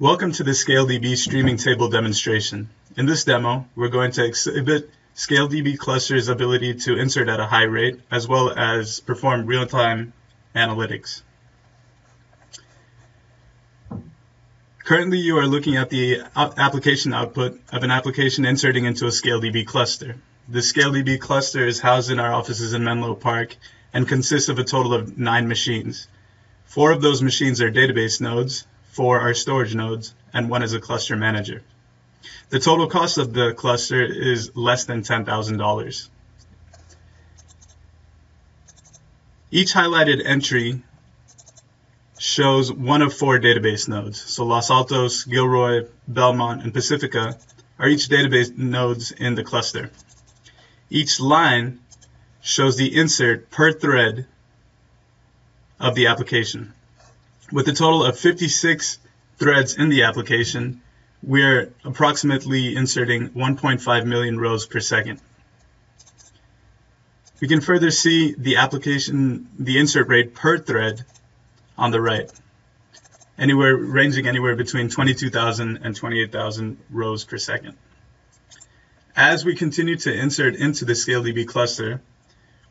Welcome to the ScaleDB streaming table demonstration. In this demo, we're going to exhibit ScaleDB cluster's ability to insert at a high rate, as well as perform real-time analytics. Currently, you are looking at the application output of an application inserting into a ScaleDB cluster. The ScaleDB cluster is housed in our offices in Menlo Park and consists of a total of 9 machines. 4 of those machines are database nodes, 4 are storage nodes, and 1 is a cluster manager. The total cost of the cluster is less than $10,000. Each highlighted entry shows one of 4 database nodes. So Los Altos, Gilroy, Belmont, and Pacifica are each database nodes in the cluster. Each line shows the insert per thread of the application. With a total of 56 threads in the application, we're approximately inserting 1.5 million rows per second. We can further see the insert rate per thread on the right, ranging anywhere between 22,000 and 28,000 rows per second. As we continue to insert into the ScaleDB cluster,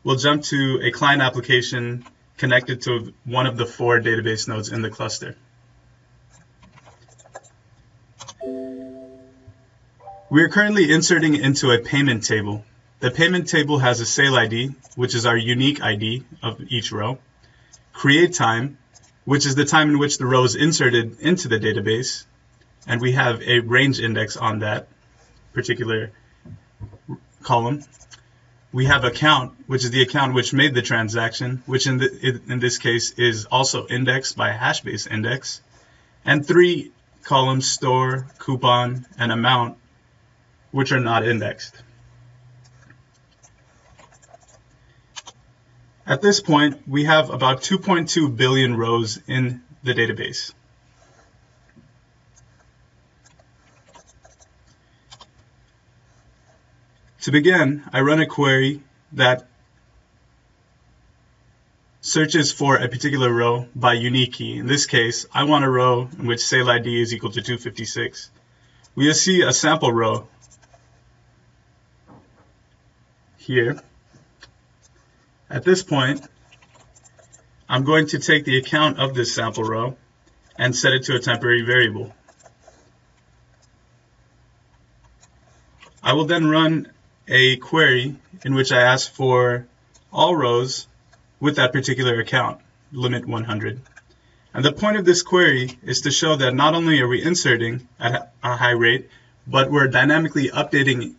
we'll jump to a client application connected to one of the 4 database nodes in the cluster. We are currently inserting into a payment table. The payment table has a sale ID, which is our unique ID of each row, create time, which is the time in which the row is inserted into the database, and we have a range index on that particular column. We have account, which is the account which made the transaction, which in this case is also indexed by a hash-based index, and 3 columns, store, coupon, and amount, which are not indexed. At this point, we have about 2.2 billion rows in the database. To begin, I run a query that searches for a particular row by unique key. In this case, I want a row in which sale ID is equal to 256. We see a sample row here. At this point, I'm going to take the account of this sample row and set it to a temporary variable. I will then run a query in which I ask for all rows with that particular account, limit 100. And the point of this query is to show that not only are we inserting at a high rate, but we're dynamically updating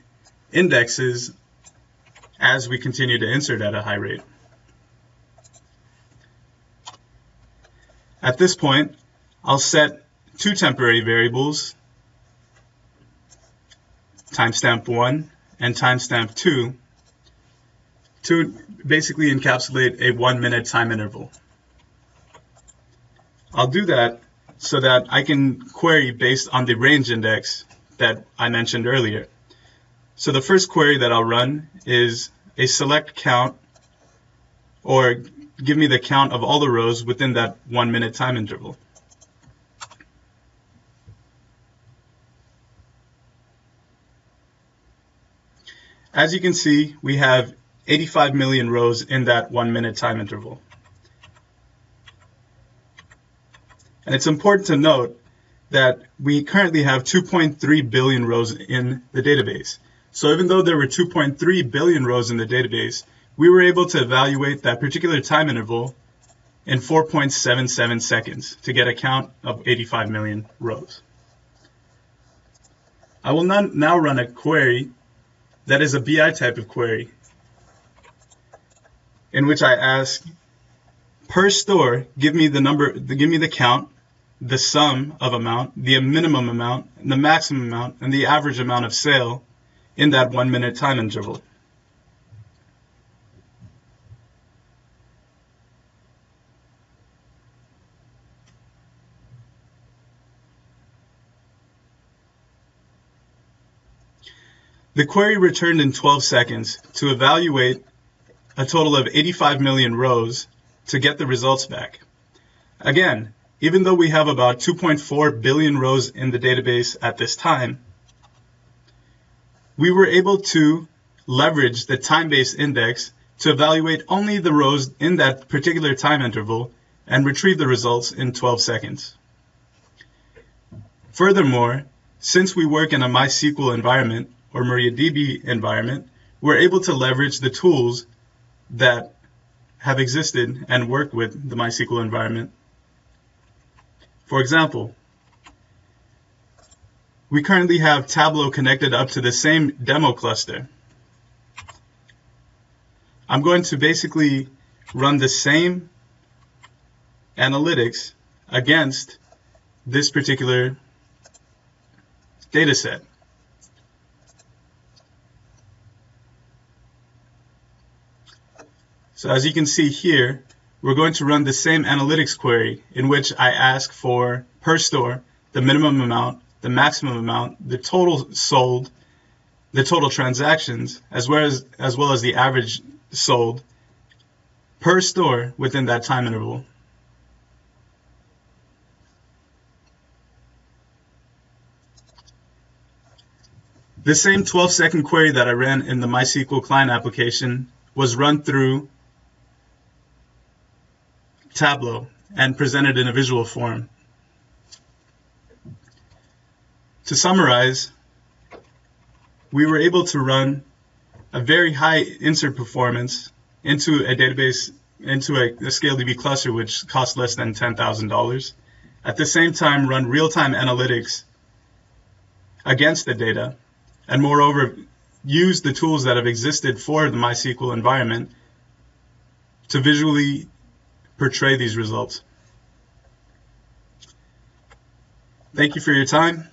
indexes as we continue to insert at a high rate. At this point, I'll set 2 temporary variables, timestamp 1 and timestamp 2, to basically encapsulate a 1-minute time interval. I'll do that so that I can query based on the range index that I mentioned earlier. So the first query that I'll run is a select count, or give me the count of all the rows within that 1-minute time interval. As you can see, we have 85 million rows in that 1-minute time interval. And it's important to note that we currently have 2.3 billion rows in the database. So even though there were 2.3 billion rows in the database, we were able to evaluate that particular time interval in 4.77 seconds to get a count of 85 million rows. I will now run a query that is a BI type of query, in which I ask, per store, give me the count, the sum of amount, the minimum amount, the maximum amount, and the average amount of sale in that 1-minute time interval. The query returned in 12 seconds to evaluate a total of 85 million rows to get the results back. Again, even though we have about 2.4 billion rows in the database at this time, we were able to leverage the time-based index to evaluate only the rows in that particular time interval and retrieve the results in 12 seconds. Furthermore, since we work in a MySQL environment or MariaDB environment, we're able to leverage the tools that have existed and work with the MySQL environment. For example, we currently have Tableau connected up to the same demo cluster. I'm going to basically run the same analytics against this particular data set. So as you can see here, we're going to run the same analytics query in which I ask for per store, the minimum amount, the maximum amount, the total sold, the total transactions, as well as the average sold per store within that time interval. The same 12-second query that I ran in the MySQL client application was run through Tableau and presented in a visual form. To summarize, we were able to run a very high insert performance into a database, into a ScaleDB cluster, which cost less than $10,000. At the same time, run real-time analytics against the data, and moreover, use the tools that have existed for the MySQL environment to visually portray these results. Thank you for your time.